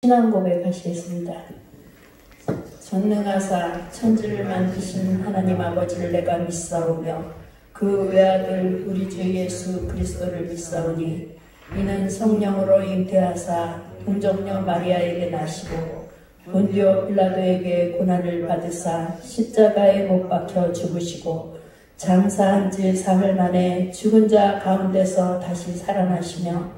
신앙 고백하시겠습니다. 전능하사 천지를 만드신 하나님 아버지를 내가 믿사오며 그 외아들 우리 주 예수 그리스도를 믿사오니 이는 성령으로 잉태하사 동정녀 마리아에게 나시고 본디오 빌라도에게 고난을 받으사 십자가에 못 박혀 죽으시고 장사한 지 사흘 만에 죽은 자 가운데서 다시 살아나시며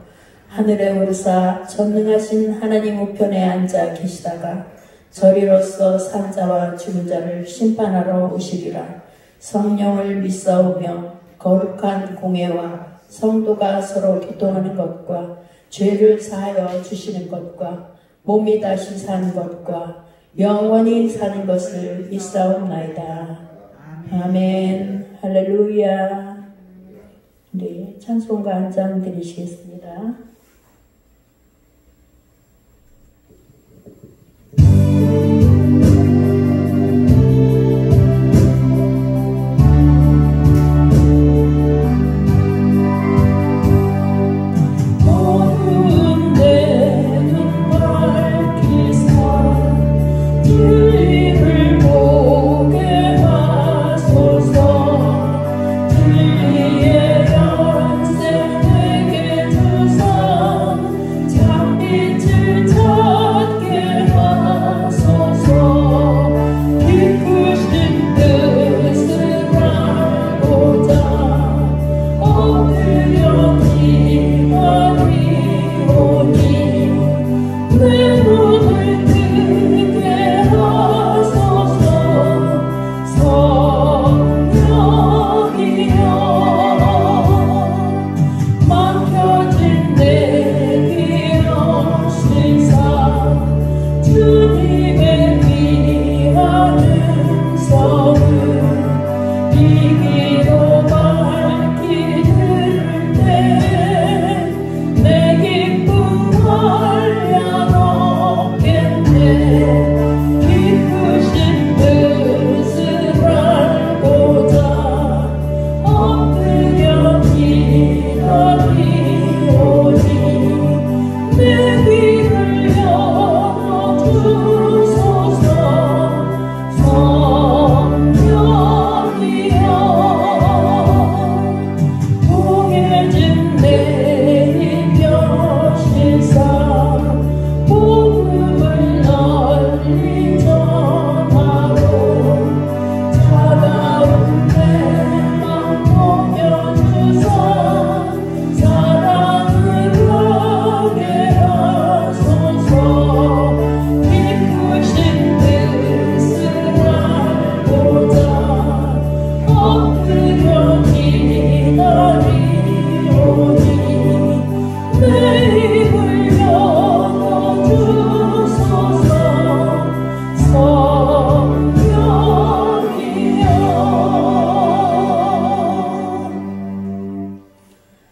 하늘에 오르사 전능하신 하나님 우편에 앉아 계시다가 저리로서 산 자와 죽은 자를 심판하러 오시리라. 성령을 믿사오며 거룩한 공회와 성도가 서로 교통하는 것과 죄를 사하여 주시는 것과 몸이 다시 사는 것과 영원히 사는 것을 믿사옵나이다. 아멘. 할렐루야. 네, 찬송가 한 장 드리시겠습니다.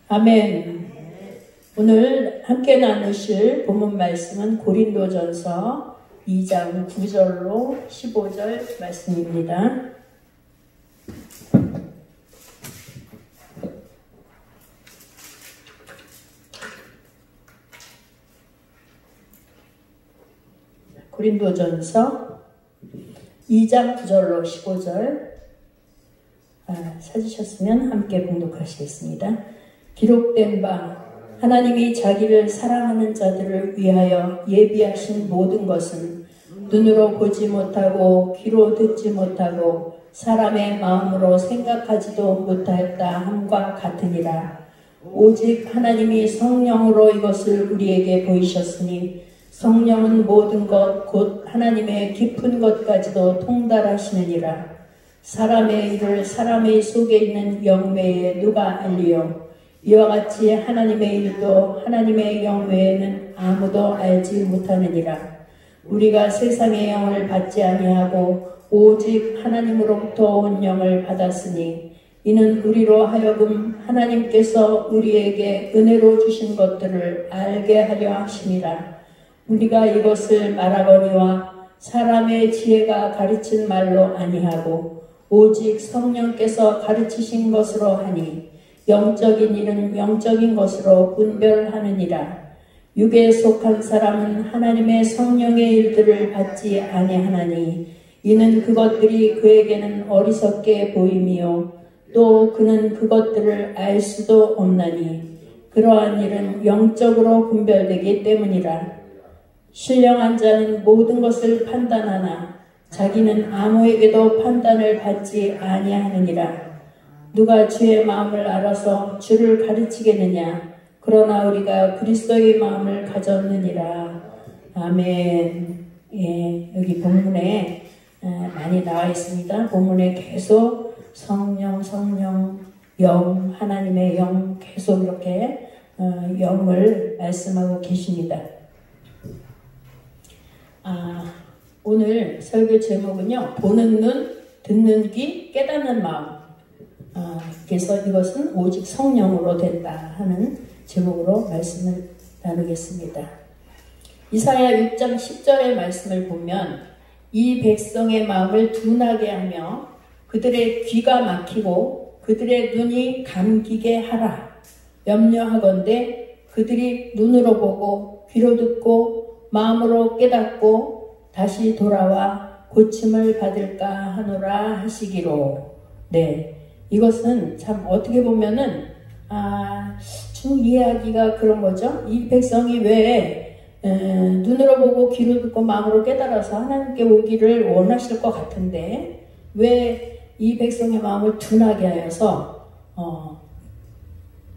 아멘. 오늘 함께 나누실 본문 말씀은 고린도전서 2장 9절로 15절 말씀입니다. 고린도전서 2장 9절로 15절 찾으셨으면 함께 봉독하시겠습니다. 기록된 바 하나님이 자기를 사랑하는 자들을 위하여 예비하신 모든 것은 눈으로 보지 못하고 귀로 듣지 못하고 사람의 마음으로 생각하지도 못하였다 함과 같으니라. 오직 하나님이 성령으로 이것을 우리에게 보이셨으니 성령은 모든 것 곧 하나님의 깊은 것까지도 통달하시느니라. 사람의 일을 사람의 속에 있는 영매에 누가 알리요? 이와 같이 하나님의 일도 하나님의 영 외에는 아무도 알지 못하느니라. 우리가 세상의 영을 받지 아니하고 오직 하나님으로부터 온 영을 받았으니 이는 우리로 하여금 하나님께서 우리에게 은혜로 주신 것들을 알게 하려 하심이라. 우리가 이것을 말하거니와 사람의 지혜가 가르친 말로 아니하고 오직 성령께서 가르치신 것으로 하니 영적인 일은 영적인 것으로 분별하느니라. 육에 속한 사람은 하나님의 성령의 일들을 받지 아니하나니 이는 그것들이 그에게는 어리석게 보임이요 또 그는 그것들을 알 수도 없나니 그러한 일은 영적으로 분별되기 때문이라. 신령한 자는 모든 것을 판단하나 자기는 아무에게도 판단을 받지 아니하느니라. 누가 주의 마음을 알아서 주를 가르치겠느냐. 그러나 우리가 그리스도의 마음을 가졌느니라. 아멘. 예, 여기 본문에 많이 나와 있습니다. 본문에 계속 성령, 영, 하나님의 영 계속 이렇게 영을 말씀하고 계십니다. 오늘 설교 제목은요. 보는 눈, 듣는 귀, 깨닫는 마음. 그래서 이것은 오직 성령으로 된다 하는 제목으로 말씀을 나누겠습니다. 이사야 6장 10절의 말씀을 보면 이 백성의 마음을 둔하게 하며 그들의 귀가 막히고 그들의 눈이 감기게 하라. 염려하건대 그들이 눈으로 보고 귀로 듣고 마음으로 깨닫고 다시 돌아와 고침을 받을까 하노라 하시기로. 네, 이것은 참 어떻게 보면은 좀 이해하기가 그런 거죠. 이 백성이 왜 눈으로 보고 귀로 듣고 마음으로 깨달아서 하나님께 오기를 원하실 것 같은데 왜 이 백성의 마음을 둔하게 하여서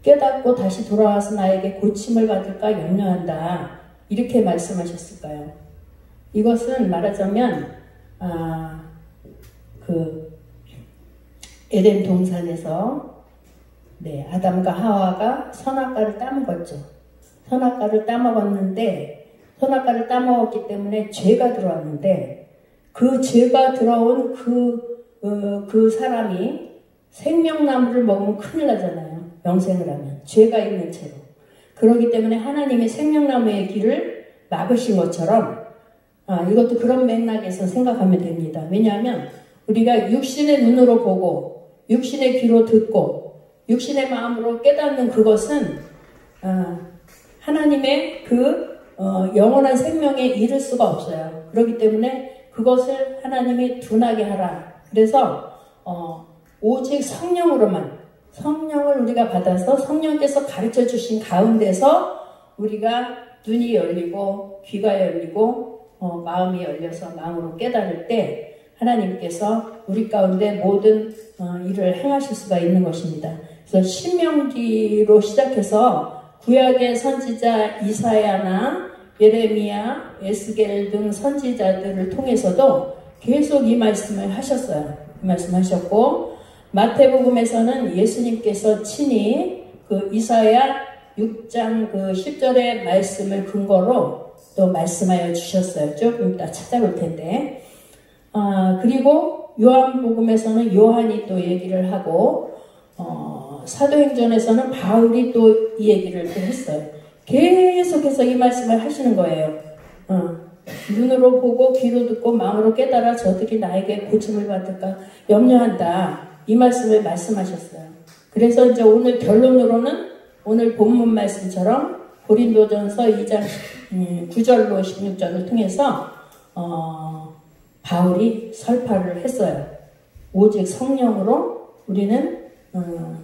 깨닫고 다시 돌아와서 나에게 고침을 받을까 염려한다 이렇게 말씀하셨을까요? 이것은 말하자면 그 에덴 동산에서 아담과 하와가 선악과를 따먹었죠. 선악과를 따먹었는데 선악과를 따먹었기 때문에 죄가 들어왔는데 그 죄가 들어온 그 사람이 생명나무를 먹으면 큰일 나잖아요. 영생을 하면 죄가 있는 채로. 그렇기 때문에 하나님의 생명나무의 길을 막으신 것처럼 이것도 그런 맥락에서 생각하면 됩니다. 왜냐하면 우리가 육신의 눈으로 보고 육신의 귀로 듣고 육신의 마음으로 깨닫는 그것은 하나님의 그 영원한 생명에 이를 수가 없어요. 그렇기 때문에 그것을 하나님이 둔하게 하라. 그래서 오직 성령으로만 성령을 우리가 받아서 성령께서 가르쳐 주신 가운데서 우리가 눈이 열리고 귀가 열리고 마음이 열려서 마음으로 깨달을 때 하나님께서 우리 가운데 모든 일을 행하실 수가 있는 것입니다. 그래서 신명기로 시작해서 구약의 선지자 이사야나 예레미야, 에스겔 등 선지자들을 통해서도 계속 이 말씀을 하셨어요. 이 말씀하셨고 마태복음에서는 예수님께서 친히 그 이사야 6장 그 10절의 말씀을 근거로 또 말씀하여 주셨어요. 조금 이따 찾아볼 텐데 그리고 요한복음에서는 요한이 또 얘기를 하고 사도행전에서는 바울이 또 이 얘기를 또 했어요. 계속해서 이 말씀을 하시는 거예요. 눈으로 보고 귀로 듣고 마음으로 깨달아 저들이 나에게 고침을 받을까 염려한다. 이 말씀을 말씀하셨어요. 그래서 이제 오늘 결론으로는 오늘 본문 말씀처럼 고린도전서 2장 9절로 16절을 통해서 바울이 설파를 했어요. 오직 성령으로 우리는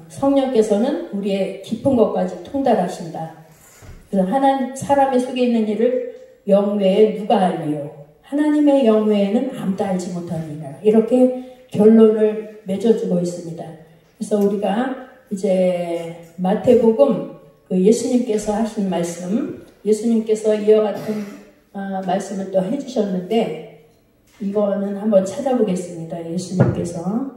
성령께서는 우리의 깊은 것까지 통달하신다. 그래서 사람의 속에 있는 일을 영 외에 누가 알리요? 하나님의 영 외에는 아무도 알지 못하느니라. 이렇게 결론을 맺어주고 있습니다. 그래서 우리가 이제 마태복음 그 예수님께서 하신 말씀, 예수님께서 이와 같은 말씀을 또 해주셨는데 이거는 한번 찾아보겠습니다. 예수님께서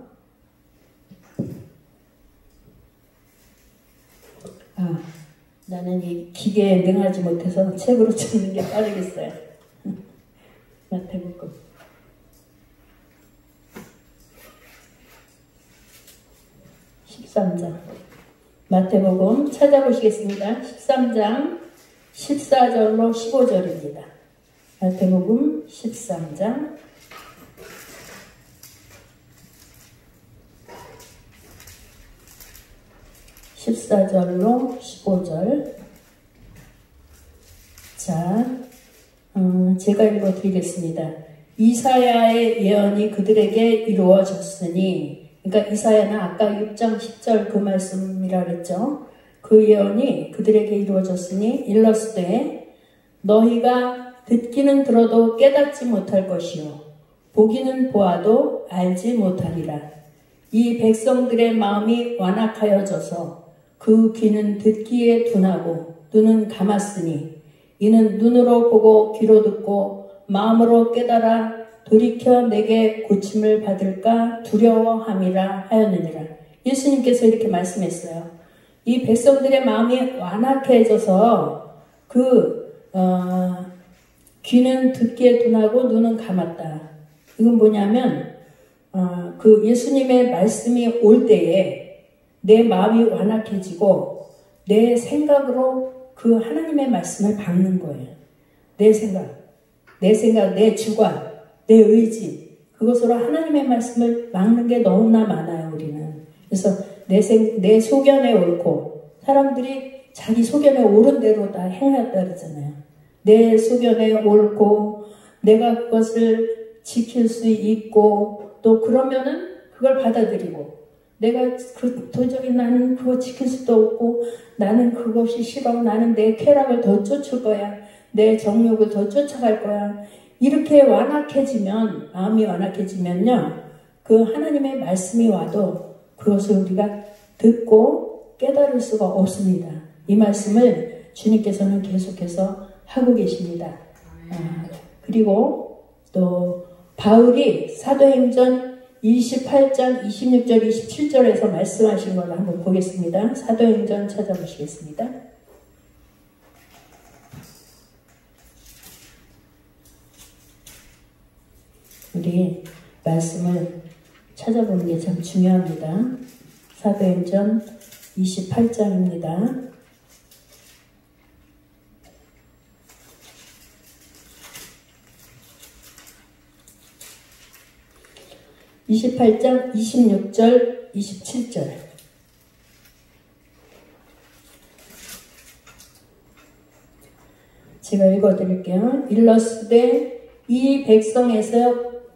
나는 이 기계에 능하지 못해서 책으로 찾는 게 빠르겠어요. 마태복음 13장 마태복음 찾아보시겠습니다. 13장 14절로 15절입니다. 마태복음 13장 14절로 15절 자, 제가 읽어드리겠습니다. 이사야의 예언이 그들에게 이루어졌으니, 그러니까 이사야는 아까 6장 10절 그 말씀이라 그랬죠. 그 예언이 그들에게 이루어졌으니 일러스되 너희가 듣기는 들어도 깨닫지 못할 것이요 보기는 보아도 알지 못하리라. 이 백성들의 마음이 완악하여져서 그 귀는 듣기에 둔하고 눈은 감았으니 이는 눈으로 보고 귀로 듣고 마음으로 깨달아 돌이켜 내게 고침을 받을까 두려워함이라 하였느니라. 예수님께서 이렇게 말씀했어요. 이 백성들의 마음이 완악해져서 귀는 듣기에 둔하고 눈은 감았다. 이건 뭐냐면 그 예수님의 말씀이 올 때에 내 마음이 완악해지고 내 생각으로 그 하나님의 말씀을 박는 거예요. 내 생각, 내 주관, 내 의지, 그것으로 하나님의 말씀을 막는 게 너무나 많아요, 우리는. 그래서 내 소견에 옳고, 사람들이 자기 소견에 옳은 대로 다 행하였다 그러잖아요. 내 소견에 옳고, 내가 그것을 지킬 수 있고, 또 그러면은 그걸 받아들이고, 내가 도저히 나는 그거 지킬 수도 없고, 나는 그것이 싫어, 나는 내 쾌락을 더 쫓을 거야, 내 정욕을 더 쫓아갈 거야. 이렇게 완악해지면, 마음이 완악해지면요, 그 하나님의 말씀이 와도 그것을 우리가 듣고 깨달을 수가 없습니다. 이 말씀을 주님께서는 계속해서 하고 계십니다. 그리고 또 바울이 사도행전 28장 26절 27절에서 말씀하신 걸 한번 보겠습니다. 사도행전 찾아보시겠습니다. 우리 말씀을 찾아보는 게 참 중요합니다. 사도행전 28장입니다. (28장) 26절 27절 제가 읽어드릴게요. 일러스되 이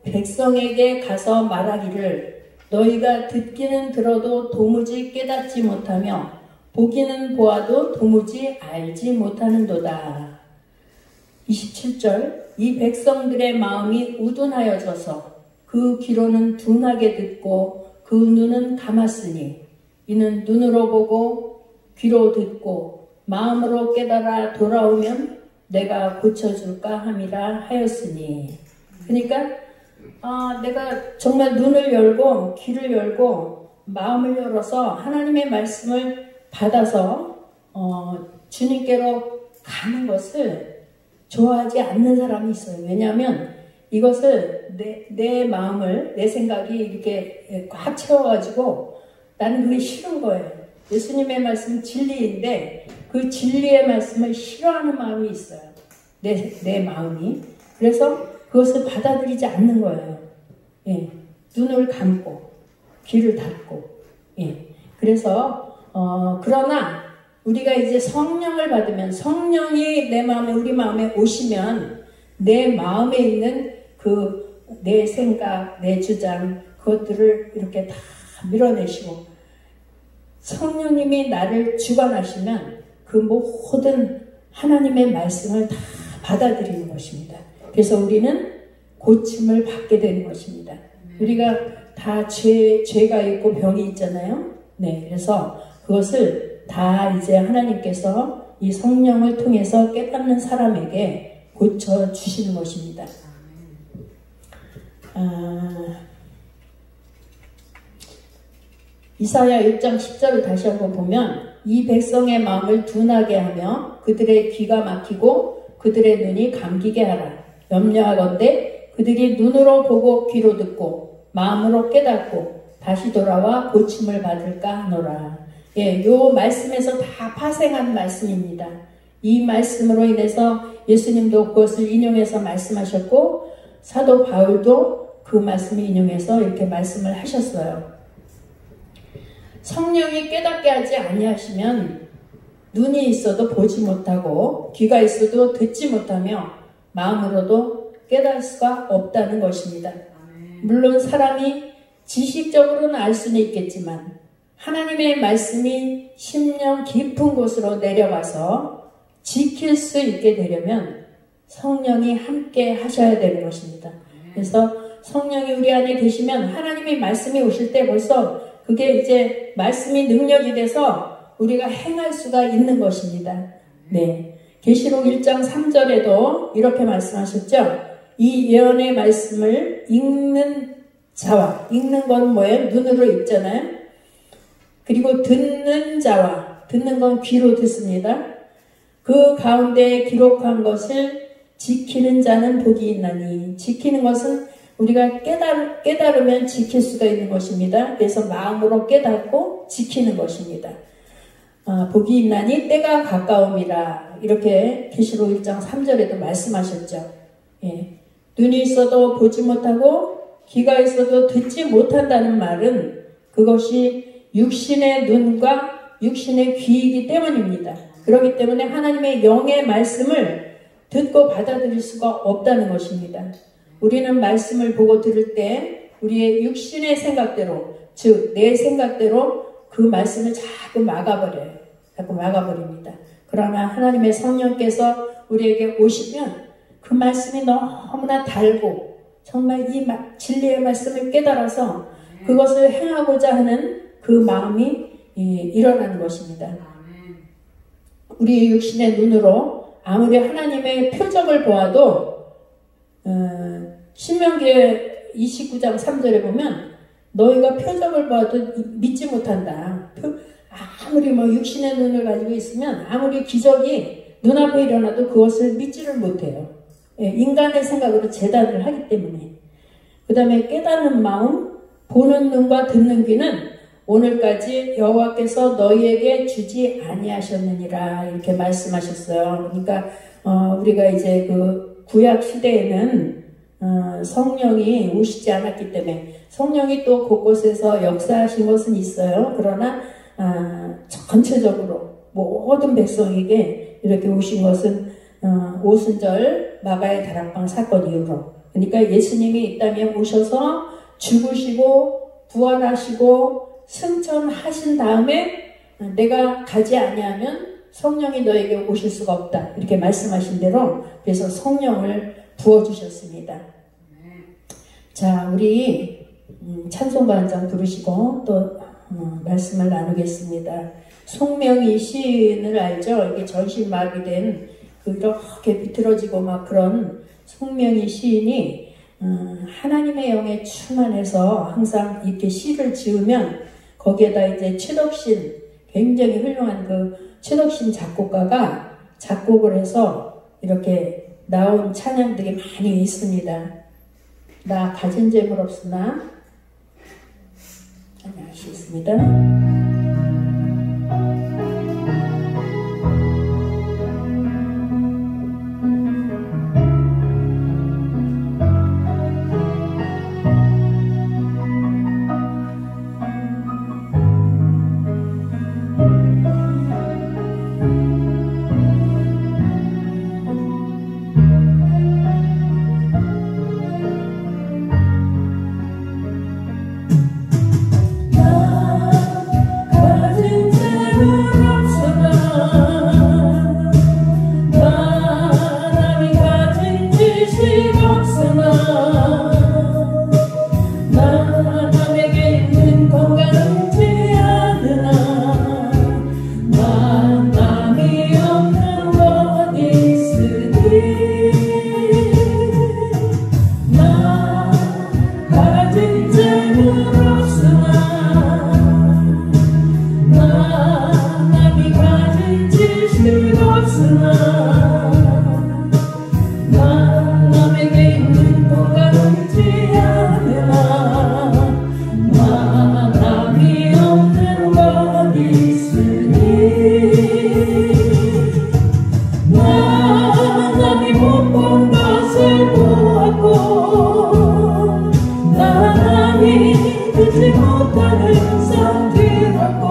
백성에게 가서 말하기를 너희가 듣기는 들어도 도무지 깨닫지 못하며 보기는 보아도 도무지 알지 못하는도다. 27절 이 백성들의 마음이 우둔하여져서 그 귀로는 둔하게 듣고 그 눈은 감았으니 이는 눈으로 보고 귀로 듣고 마음으로 깨달아 돌아오면 내가 고쳐줄까 함이라 하였으니. 그러니까 내가 정말 눈을 열고 귀를 열고 마음을 열어서 하나님의 말씀을 받아서 주님께로 가는 것을 좋아하지 않는 사람이 있어요. 왜냐하면 이것을 내 마음을, 내 생각이 이렇게 꽉 채워가지고 나는 그게 싫은 거예요. 예수님의 말씀은 진리인데 그 진리의 말씀을 싫어하는 마음이 있어요. 내 마음이. 그래서 그것을 받아들이지 않는 거예요. 예. 눈을 감고 귀를 닫고. 예. 그래서 그러나 우리가 이제 성령을 받으면 성령이 내 마음에, 우리 마음에 오시면 내 마음에 있는 내 생각, 내 주장, 그것들을 이렇게 다 밀어내시고 성령님이 나를 주관하시면 그 모든 하나님의 말씀을 다 받아들이는 것입니다. 그래서 우리는 고침을 받게 되는 것입니다. 우리가 다 죄가 있고 병이 있잖아요. 네, 그래서 그것을 다 이제 하나님께서 이 성령을 통해서 깨닫는 사람에게 고쳐주시는 것입니다. 이사야 6장 10절을 다시 한번 보면 이 백성의 마음을 둔하게 하며 그들의 귀가 막히고 그들의 눈이 감기게 하라. 염려하건대 그들이 눈으로 보고 귀로 듣고 마음으로 깨닫고 다시 돌아와 고침을 받을까 하노라. 예, 요 말씀에서 다 파생한 말씀입니다. 이 말씀으로 인해서 예수님도 그것을 인용해서 말씀하셨고 사도 바울도 그 말씀을 인용해서 이렇게 말씀을 하셨어요. 성령이 깨닫게 하지 아니하시면 눈이 있어도 보지 못하고 귀가 있어도 듣지 못하며 마음으로도 깨달을 수가 없다는 것입니다. 물론 사람이 지식적으로는 알 수는 있겠지만 하나님의 말씀이 심령 깊은 곳으로 내려가서 지킬 수 있게 되려면 성령이 함께 하셔야 되는 것입니다. 그래서 성령이 우리 안에 계시면 하나님의 말씀이 오실 때 벌써 그게 이제 말씀이 능력이 돼서 우리가 행할 수가 있는 것입니다. 네. 계시록 1장 3절에도 이렇게 말씀하셨죠. 이 예언의 말씀을 읽는 자와, 읽는 건 뭐예요? 눈으로 읽잖아요. 그리고 듣는 자와, 듣는 건 귀로 듣습니다. 그 가운데 기록한 것을 지키는 자는 복이 있나니, 지키는 것은 우리가 깨달으면 지킬 수가 있는 것입니다. 그래서 마음으로 깨닫고 지키는 것입니다. 복이 있나니 때가 가까움이라, 이렇게 계시록 1장 3절에도 말씀하셨죠. 예. 눈이 있어도 보지 못하고 귀가 있어도 듣지 못한다는 말은 그것이 육신의 눈과 육신의 귀이기 때문입니다. 그렇기 때문에 하나님의 영의 말씀을 듣고 받아들일 수가 없다는 것입니다. 우리는 말씀을 보고 들을 때 우리의 육신의 생각대로, 즉 내 생각대로 그 말씀을 자꾸 막아버려요. 자꾸 막아버립니다. 그러나 하나님의 성령께서 우리에게 오시면 그 말씀이 너무나 달고 정말 이 진리의 말씀을 깨달아서 그것을 행하고자 하는 그 마음이 일어나는 것입니다. 우리 육신의 눈으로 아무리 하나님의 표적을 보아도 신명기 29장 3절에 보면 너희가 표적을 보아도 믿지 못한다. 아무리 육신의 눈을 가지고 있으면 아무리 기적이 눈앞에 일어나도 그것을 믿지를 못해요. 인간의 생각으로 재단을 하기 때문에. 그 다음에 깨닫는 마음, 보는 눈과 듣는 귀는 오늘까지 여호와께서 너희에게 주지 아니하셨느니라, 이렇게 말씀하셨어요. 그러니까 우리가 이제 그 구약 시대에는 성령이 오시지 않았기 때문에, 성령이 또 곳곳에서 역사하신 것은 있어요. 그러나 전체적으로 모든 백성에게 이렇게 오신 것은 오순절 마가의 다락방 사건 이후로, 그러니까 예수님이 이 땅에 오셔서 죽으시고 부활하시고 승천하신 다음에 내가 가지 아니하면 성령이 너에게 오실 수가 없다, 이렇게 말씀하신 대로 그래서 성령을 부어주셨습니다. 자, 우리 찬송가 한 장 부르시고 또 말씀을 나누겠습니다. 송명희 시인을 알죠? 이게 전신마비된 이렇게 비틀어지고 막 그런 송명희 시인이 하나님의 영에 충만해서 항상 이렇게 시를 지으면 거기에다 이제 최덕신, 굉장히 훌륭한 그 최덕신 작곡가가 작곡을 해서 이렇게 나온 찬양들이 많이 있습니다. 나 가진 재물 없으나 찬양하시겠습니다. 못하는 상태라고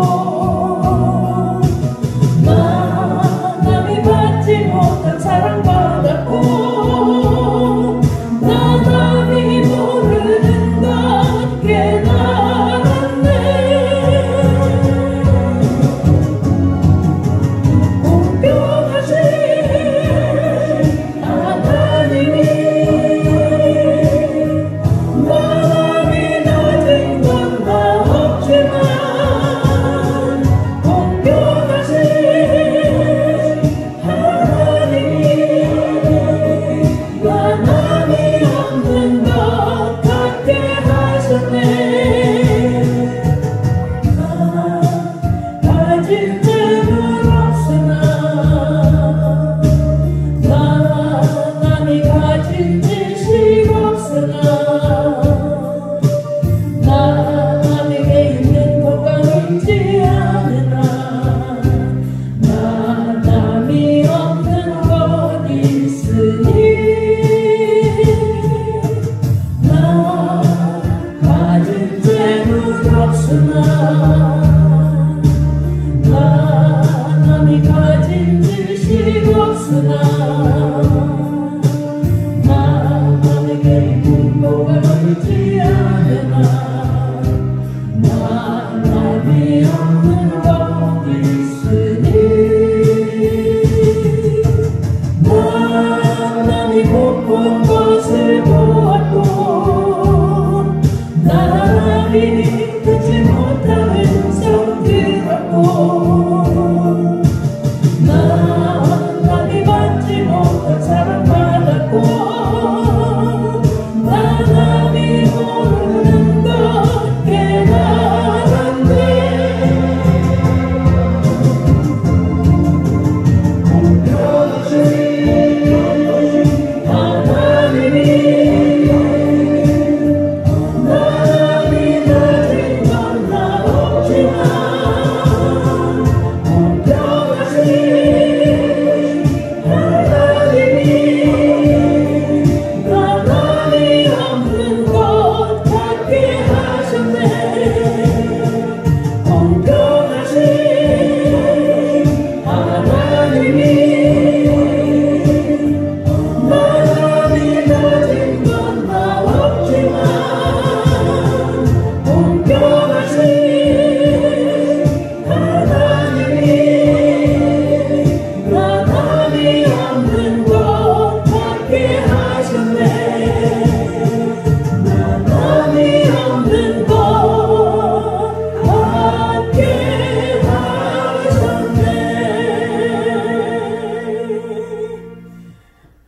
것을 보았고 나비 듣지 못한 음성 들었고 나비 받지 못한 사랑받았고 나비 모르는 것 깨달았네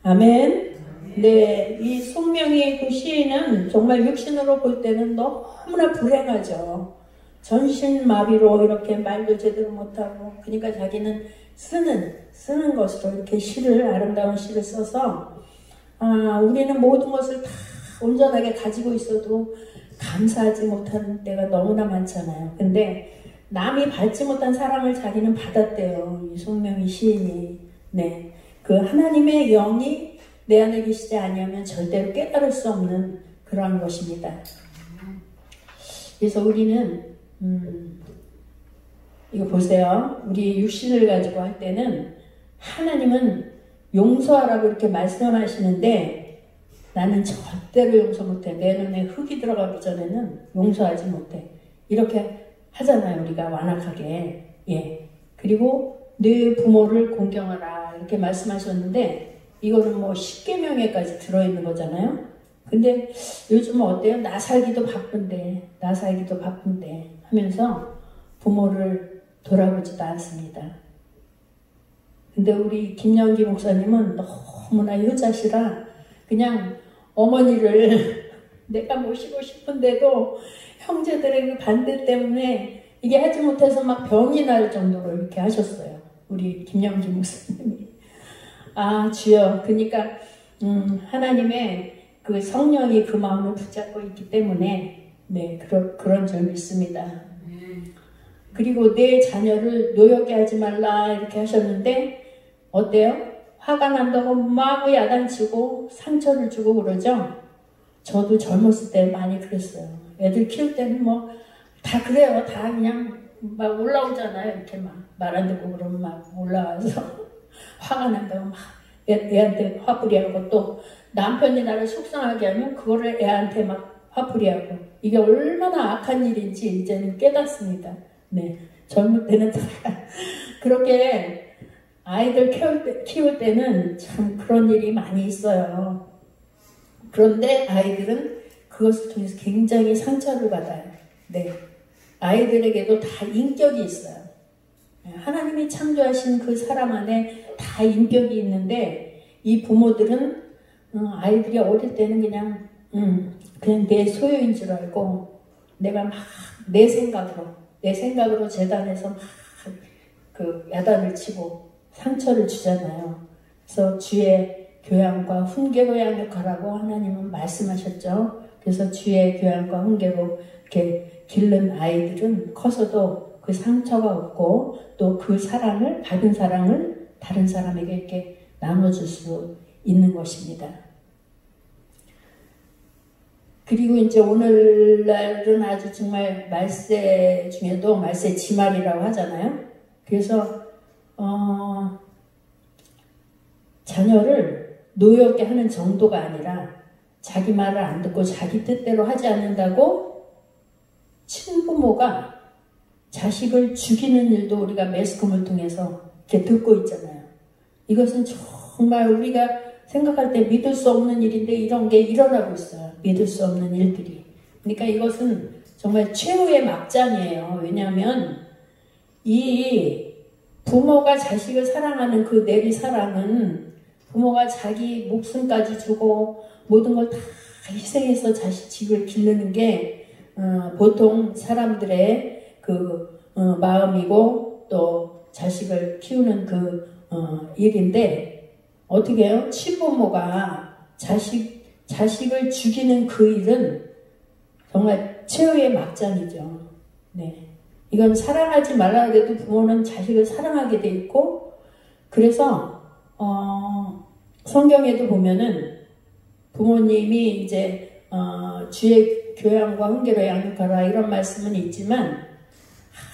아멘. 네, 이 송명희 그 시인은 정말 육신으로 볼 때는 너무나 불행하죠. 전신마비로 이렇게 말도 제대로 못하고, 그러니까 자기는 쓰는 것으로 이렇게 아름다운 시를 써서, 우리는 모든 것을 다 온전하게 가지고 있어도 감사하지 못하는 때가 너무나 많잖아요. 근데 남이 받지 못한 사랑을 자기는 받았대요. 이 송명희 시인이. 네. 그 하나님의 영이 내 안에 계시지 아니하면 절대로 깨달을 수 없는 그러한 것입니다. 그래서 우리는 이거 보세요. 우리 육신을 가지고 할 때는 하나님은 용서하라고 이렇게 말씀하시는데 나는 절대로 용서 못해. 내 눈에 흙이 들어가기 전에는 용서하지 못해. 이렇게 하잖아요. 우리가 완악하게. 예. 그리고 네 부모를 공경하라 이렇게 말씀하셨는데 이거는 뭐 10계명에까지 들어있는 거잖아요. 근데 요즘은 어때요? 나 살기도 바쁜데 하면서 부모를 돌아보지도 않습니다. 근데 우리 김영기 목사님은 너무나 효자시라 그냥 어머니를 내가 모시고 싶은데도 형제들의 반대 때문에 이게 하지 못해서 막 병이 날 정도로 이렇게 하셨어요. 우리 김영기 목사님이. 주여. 그러니까 하나님의 그 성령이 그 마음을 붙잡고 있기 때문에 네 그런 줄 믿습니다. 그리고 내 자녀를 노엽게 하지 말라 이렇게 하셨는데 어때요? 화가 난다고 막 야단치고 상처를 주고 그러죠? 저도 젊었을 때 많이 그랬어요. 애들 키울 때는 뭐 다 그래요. 다 그냥 막 올라오잖아요. 이렇게 막 말 안 듣고 그러면 막 올라와서 화가 난다고 막 애한테 화풀이하고 또 남편이 나를 속상하게 하면 그거를 애한테 막 화풀이하고 이게 얼마나 악한 일인지 이제는 깨닫습니다. 네, 젊을 때는 그렇게 아이들 키울 때는 참 그런 일이 많이 있어요. 그런데 아이들은 그것을 통해서 굉장히 상처를 받아요. 네, 아이들에게도 다 인격이 있어요. 하나님이 창조하신 그 사람 안에 다 인격이 있는데 이 부모들은 아이들이 어릴 때는 그냥 내 소유인 줄 알고 내가 막 내 생각으로 재단에서 막 그 야단을 치고 상처를 주잖아요. 그래서 주의 교양과 훈계로 양육하라고 하나님은 말씀하셨죠. 그래서 주의 교양과 훈계로 이렇게 기른 아이들은 커서도 그 상처가 없고 또 그 사랑을 받은 사랑을 다른 사람에게 이렇게 나눠줄 수 있는 것입니다. 그리고 이제 오늘날은 아주 정말 말세 중에도 말세 지말이라고 하잖아요. 그래서 자녀를 노엽게 하는 정도가 아니라 자기 말을 안 듣고 자기 뜻대로 하지 않는다고 친부모가 자식을 죽이는 일도 우리가 매스컴을 통해서 이렇게 듣고 있잖아요. 이것은 정말 우리가 생각할 때 믿을 수 없는 일인데 이런 게 일어나고 있어요. 믿을 수 없는 일들이. 그러니까 이것은 정말 최후의 막장이에요. 왜냐하면 이 부모가 자식을 사랑하는 그 내리 사랑은 부모가 자기 목숨까지 주고 모든 걸 다 희생해서 자식을 기르는 게 보통 사람들의 그 마음이고 또 자식을 키우는 그 일인데 어떻게 해요? 친부모가 자식을 죽이는 그 일은 정말 최후의 막장이죠. 네. 이건 사랑하지 말라 그래도 부모는 자식을 사랑하게 돼 있고 그래서 성경에도 보면은 부모님이 이제 주의 교양과 훈계로 양육하라 이런 말씀은 있지만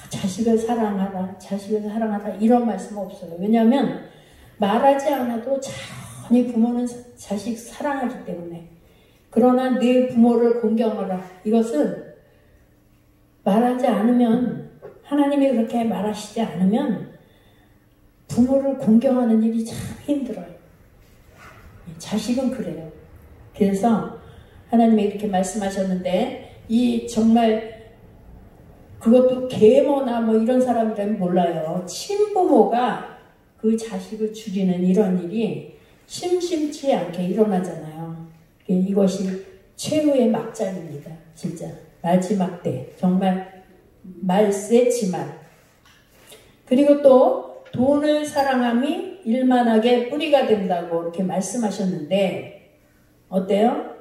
자식을 사랑하라 이런 말씀은 없어요. 왜냐하면 말하지 않아도 자연히 부모는 자식 사랑하기 때문에. 그러나 네 부모를 공경하라. 이것은 말하지 않으면 하나님이 그렇게 말하시지 않으면 부모를 공경하는 일이 참 힘들어요. 자식은 그래요. 그래서 하나님이 이렇게 말씀하셨는데 이 정말 그것도 계모나 뭐 이런 사람이라면 몰라요. 친부모가 그 자식을 죽이는 이런 일이 심심치 않게 일어나잖아요. 이것이 최후의 막장입니다. 진짜 마지막 때 정말 말세지만. 그리고 또 돈을 사랑함이 일만하게 뿌리가 된다고 이렇게 말씀하셨는데 어때요?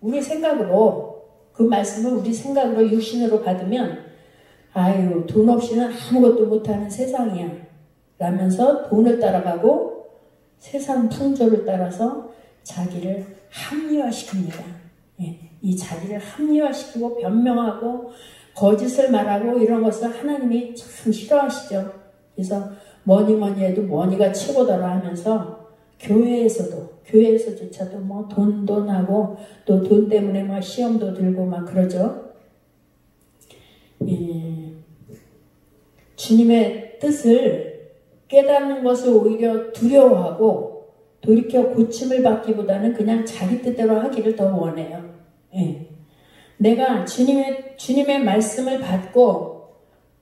우리 생각으로 그 말씀을 우리 생각으로 육신으로 받으면 아유 돈 없이는 아무것도 못하는 세상이야 라면서 돈을 따라가고 세상 풍조를 따라서 자기를 합리화시킵니다. 예, 이 자기를 합리화시키고 변명하고 거짓을 말하고 이런 것을 하나님이 참 싫어하시죠. 그래서 뭐니 해도 뭐니가 최고더라 하면서 교회에서조차도 뭐 돈하고 또 돈 때문에 뭐 시험도 들고 막 그러죠. 예, 주님의 뜻을 깨닫는 것을 오히려 두려워하고 돌이켜 고침을 받기보다는 그냥 자기 뜻대로 하기를 더 원해요. 예. 내가 주님의 말씀을 받고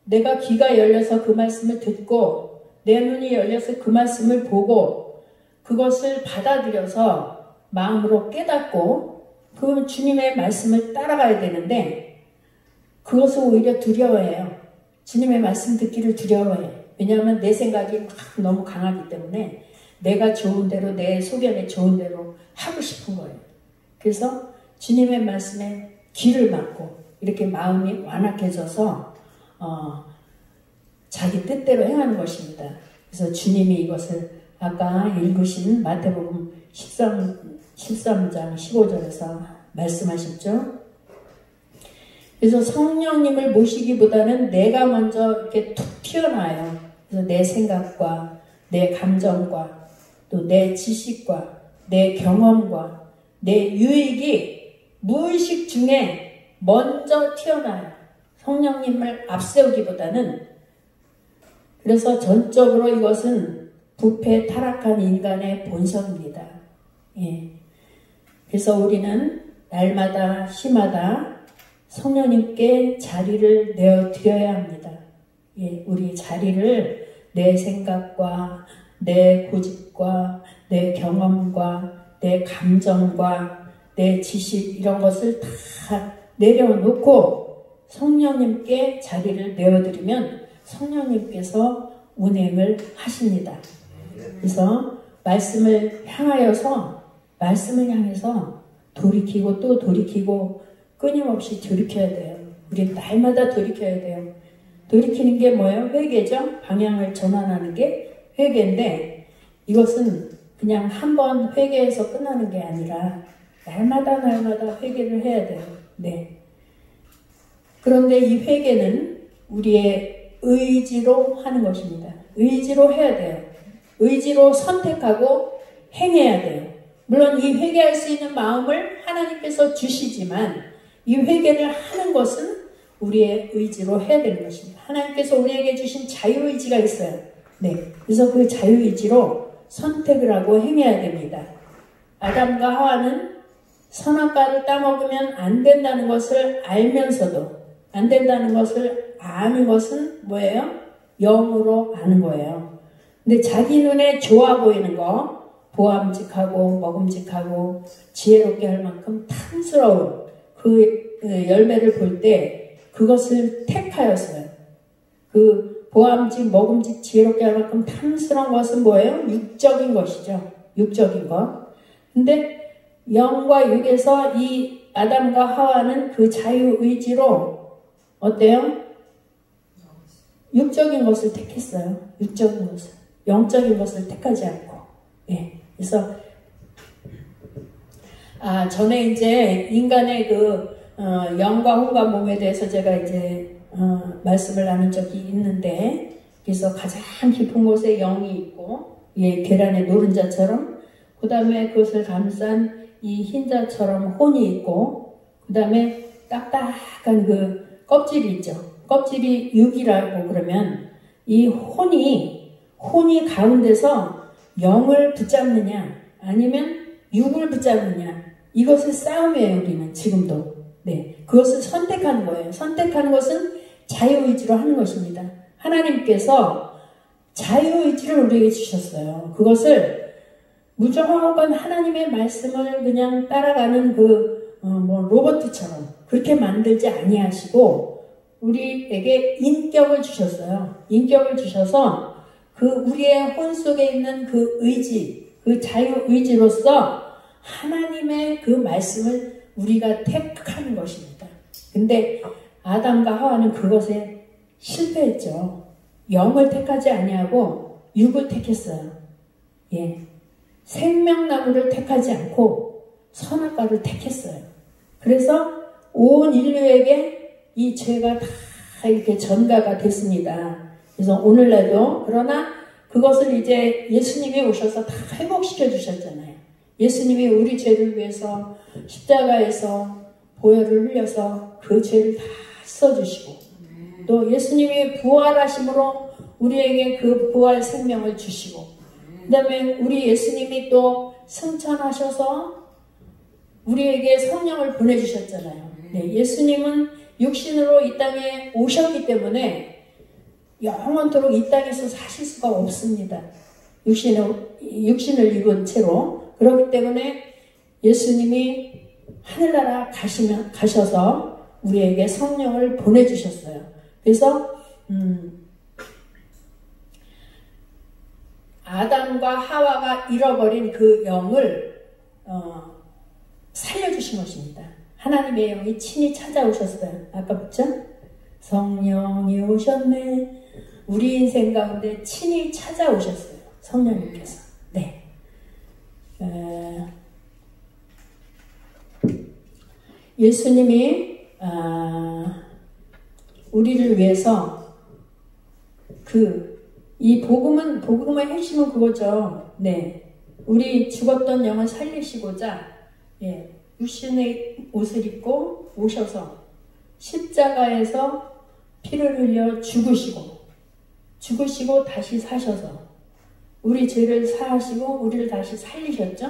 내가 귀가 열려서 그 말씀을 듣고 내 눈이 열려서 그 말씀을 보고 그것을 받아들여서 마음으로 깨닫고 그 주님의 말씀을 따라가야 되는데 그것을 오히려 두려워해요. 주님의 말씀 듣기를 두려워해요. 왜냐하면 내 생각이 막 너무 강하기 때문에 내가 좋은 대로 내 소견에 좋은 대로 하고 싶은 거예요. 그래서 주님의 말씀에 귀를 막고 이렇게 마음이 완악해져서 자기 뜻대로 행하는 것입니다. 그래서 주님이 이것을 아까 읽으신 마태복음 13장 15절에서 말씀하셨죠. 그래서 성령님을 모시기보다는 내가 먼저 이렇게 툭 튀어나와요. 그래서 내 생각과 내 감정과 또 내 지식과 내 경험과 내 유익이 무의식 중에 먼저 튀어나와요. 성령님을 앞세우기보다는. 그래서 전적으로 이것은 부패 타락한 인간의 본성입니다. 예. 그래서 우리는 날마다 시마다 성령님께 자리를 내어드려야 합니다. 예. 우리 자리를 내 생각과 내 고집과 내 경험과 내 감정과 내 지식 이런 것을 다 내려놓고 성령님께 자리를 내어드리면 성령님께서 운행을 하십니다. 그래서 말씀을 향해서 돌이키고 또 돌이키고 끊임없이 돌이켜야 돼요. 우리 날마다 돌이켜야 돼요. 돌이키는 게 뭐예요? 회개죠. 방향을 전환하는 게 회개인데 이것은 그냥 한번 회개해서 끝나는 게 아니라 날마다 회개를 해야 돼요. 네. 그런데 이 회개는 우리의 의지로 하는 것입니다. 의지로 해야 돼요. 의지로 선택하고 행해야 돼요. 물론 이 회개할 수 있는 마음을 하나님께서 주시지만 이 회개를 하는 것은 우리의 의지로 해야 되는 것입니다. 하나님께서 우리에게 주신 자유의지가 있어요. 네. 그래서 그 자유의지로 선택을 하고 행해야 됩니다. 아담과 하와는 선악과를 따먹으면 안 된다는 것을 알면서도 안 된다는 것을 아는 것은 뭐예요? 영으로 아는 거예요. 근데 자기 눈에 좋아 보이는 거, 보암직하고 먹음직하고 지혜롭게 할 만큼 탐스러운 그 열매를 볼 때 그것을 택하였어요. 그 보암직, 먹음직, 지혜롭게 할 만큼 탐스러운 것은 뭐예요? 육적인 것이죠. 육적인 것. 근데 영과 육에서 이 아담과 하와는 그 자유의지로 어때요? 육적인 것을 택했어요. 육적인 것을. 영적인 것을 택하지 않고. 예. 그래서 전에 이제 인간의 영과 혼과 몸에 대해서 제가 이제 말씀을 나눈 적이 있는데, 그래서 가장 깊은 곳에 영이 있고, 예, 계란의 노른자처럼, 그 다음에 그것을 감싼 이 흰자처럼 혼이 있고, 그 다음에 딱딱한 그 껍질이 있죠. 껍질이 육이라고 그러면 이 혼이 가운데서 영을 붙잡느냐 아니면 육을 붙잡느냐, 이것을 싸움이에요. 우리는 지금도. 네, 그것을 선택하는 거예요. 선택하는 것은 자유의지로 하는 것입니다. 하나님께서 자유의지를 우리에게 주셨어요. 그것을 무조건 하나님의 말씀을 그냥 따라가는 로봇처럼 그렇게 만들지 아니하시고 우리에게 인격을 주셨어요. 인격을 주셔서 그 우리의 혼 속에 있는 그 의지, 그 자유의지로서 하나님의 그 말씀을 우리가 택하는 것입니다. 근데 아담과 하와는 그것에 실패했죠. 영을 택하지 아니하고 육을 택했어요. 예. 생명나무를 택하지 않고 선악과를 택했어요. 그래서 온 인류에게 이 죄가 다 이렇게 전가가 됐습니다. 그래서 오늘날도, 그러나 그것을 이제 예수님이 오셔서 다 회복시켜 주셨잖아요. 예수님이 우리 죄를 위해서 십자가에서 보혈을 흘려서 그 죄를 다 써주시고, 또 예수님이 부활하심으로 우리에게 그 부활 생명을 주시고, 그 다음에 우리 예수님이 또 승천하셔서 우리에게 성령을 보내주셨잖아요. 네, 예수님은 육신으로 이 땅에 오셨기 때문에 영원토록 이 땅에서 사실 수가 없습니다. 육신을 입은 채로. 그렇기 때문에 예수님이 하늘나라 가셔서 우리에게 성령을 보내주셨어요. 그래서 아담과 하와가 잃어버린 그 영을 살려주신 것입니다. 하나님의 영이 친히 찾아오셨어요. 아까 봤죠? 성령이 오셨네. 우리 인생 가운데 친히 찾아오셨어요. 성령님께서. 네. 예수님이 우리를 위해서 이 복음의 핵심은 그거죠. 네. 우리 죽었던 영을 살리시고자, 예, 육신의 옷을 입고 오셔서 십자가에서 피를 흘려 죽으시고 다시 사셔서 우리 죄를 사하시고 우리를 다시 살리셨죠.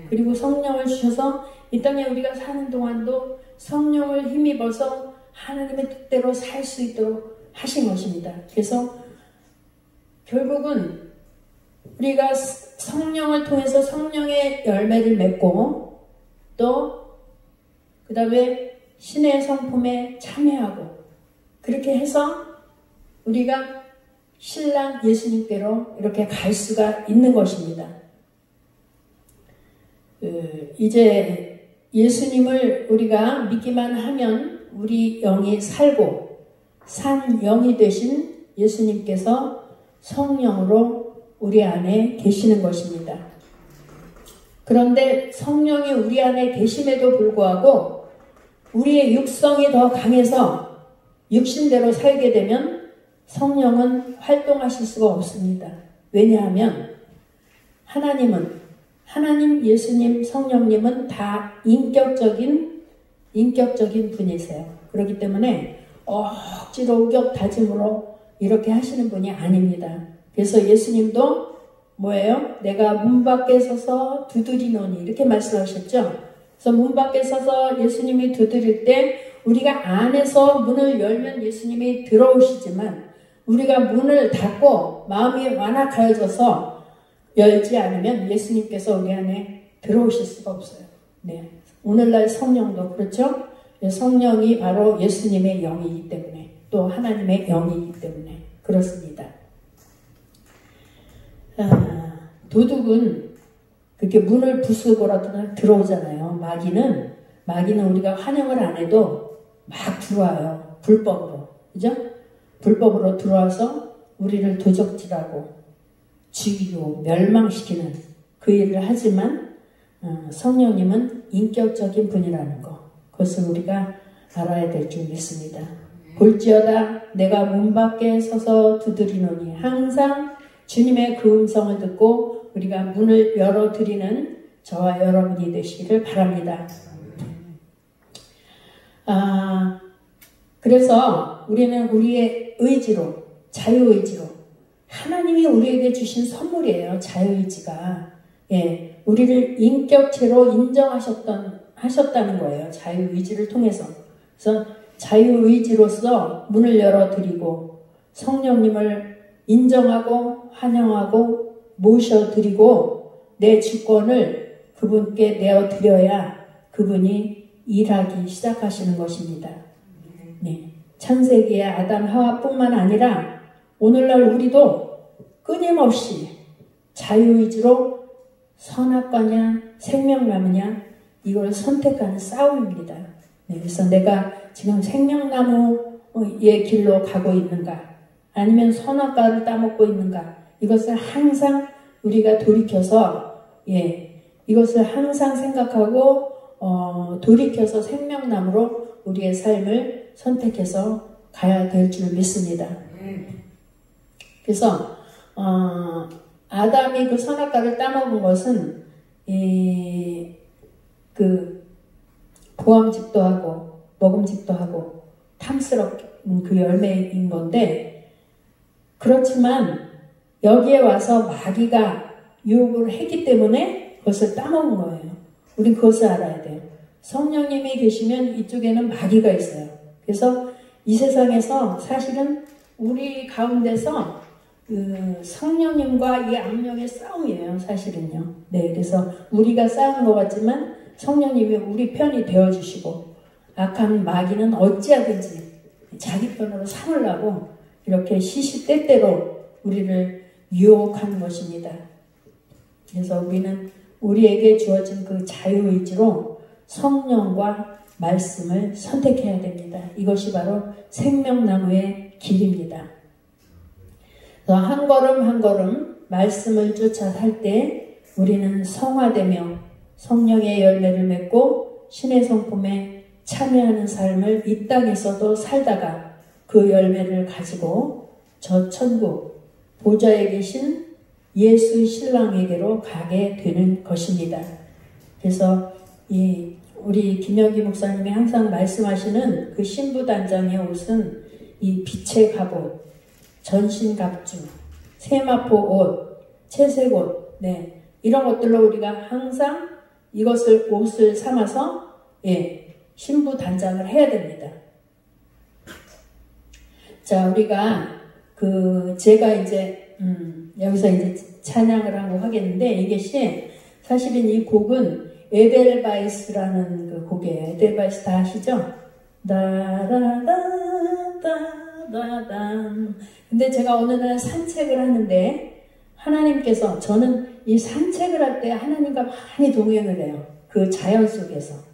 그리고 성령을 주셔서 이 땅에 우리가 사는 동안도 성령을 힘입어서 하나님의 뜻대로 살 수 있도록 하신 것입니다. 그래서 결국은 우리가 성령을 통해서 성령의 열매를 맺고 또 그 다음에 신의 성품에 참여하고 그렇게 해서 우리가 신랑 예수님께로 이렇게 갈 수가 있는 것입니다. 이제 예수님을 우리가 믿기만 하면 우리 영이 살고 산 영이 되신 예수님께서 성령으로 우리 안에 계시는 것입니다. 그런데 성령이 우리 안에 계심에도 불구하고 우리의 육성이 더 강해서 육신대로 살게 되면 성령은 활동하실 수가 없습니다. 왜냐하면 하나님, 예수님, 성령님은 다 인격적인 분이세요. 그렇기 때문에 억지로 우격 다짐으로 이렇게 하시는 분이 아닙니다. 그래서 예수님도 뭐예요? 내가 문 밖에 서서 두드리노니 이렇게 말씀하셨죠. 그래서 문 밖에 서서 예수님이 두드릴 때 우리가 안에서 문을 열면 예수님이 들어오시지만 우리가 문을 닫고 마음이 완악하여져서 열지 않으면 예수님께서 우리 안에 들어오실 수가 없어요. 네. 오늘날 성령도 그렇죠? 성령이 바로 예수님의 영이기 때문에 또 하나님의 영이기 때문에 그렇습니다. 도둑은 그렇게 문을 부수고라도 들어오잖아요. 마귀는 우리가 환영을 안 해도 막 들어와요. 불법으로. 그죠? 불법으로 들어와서 우리를 도적질하고 죽이고 멸망시키는 그 일을 하지만 성령님은 인격적인 분이라는 거. 그것을 우리가 알아야 될 줄 믿습니다. 볼지어다 내가 문 밖에 서서 두드리노니 항상 주님의 그 음성을 듣고 우리가 문을 열어드리는 저와 여러분이 되시기를 바랍니다. 그래서 우리는 우리의 의지로, 자유의지로 하나님이 우리에게 주신 선물이에요. 자유의지가. 예, 우리를 인격체로 하셨다는 거예요. 자유의지를 통해서. 그래서 자유의지로서 문을 열어드리고 성령님을 인정하고 환영하고 모셔드리고 내 주권을 그분께 내어드려야 그분이 일하기 시작하시는 것입니다. 네. 창세기의 아담 하와뿐만 아니라 오늘날 우리도 끊임없이 자유의지로 선악과냐 생명나무냐 이걸 선택하는 싸움입니다. 네. 그래서 내가 지금 생명나무의 길로 가고 있는가 아니면 선악과를 따먹고 있는가 이것을 항상 우리가 돌이켜서 이것을 항상 생각하고 돌이켜서 생명나무로 우리의 삶을 선택해서 가야 될 줄 믿습니다. 그래서 아담이 그 선악과를 따먹은 것은 그 보암직도 하고 먹음직도 하고 탐스럽은 그 열매인 건데 그렇지만 여기에 와서 마귀가 유혹을 했기 때문에 그것을 따먹은 거예요. 우린 그것을 알아야 돼요. 성령님이 계시면 이쪽에는 마귀가 있어요. 그래서 이 세상에서 사실은 우리 가운데서 그 성령님과 이 악령의 싸움이에요. 사실은요. 네, 그래서 우리가 싸우는 것 같지만 성령님이 우리 편이 되어주시고 악한 마귀는 어찌하든지 자기 편으로 삼으려고 이렇게 시시때때로 우리를 유혹하는 것입니다. 그래서 우리는 우리에게 주어진 그 자유의지로 성령과 말씀을 선택해야 됩니다. 이것이 바로 생명나무의 길입니다. 한 걸음 한 걸음 말씀을 쫓아 살 때 우리는 성화되며 성령의 열매를 맺고 신의 성품에 참여하는 삶을 이 땅에서도 살다가 그 열매를 가지고 저 천국 보좌에 계신 예수 신랑에게로 가게 되는 것입니다. 그래서 우리 김영기 목사님이 항상 말씀하시는 그 신부단장의 옷은 이 빛의 갑옷, 전신갑주, 세마포 옷, 채색옷, 네, 이런 것들로 우리가 항상 이것을 옷을 삼아서 신부단장을 해야 됩니다. 자, 우리가 제가 이제 여기서 이제 찬양을 하고 하겠는데 이것이 사실은 이 곡은 에델바이스라는 그 곡이에요. 에델바이스 다 아시죠? 다라다다다단. 근데 제가 어느 날 산책을 하는데 하나님께서 저는 이 산책을 할 때 하나님과 많이 동행을 해요. 그 자연 속에서.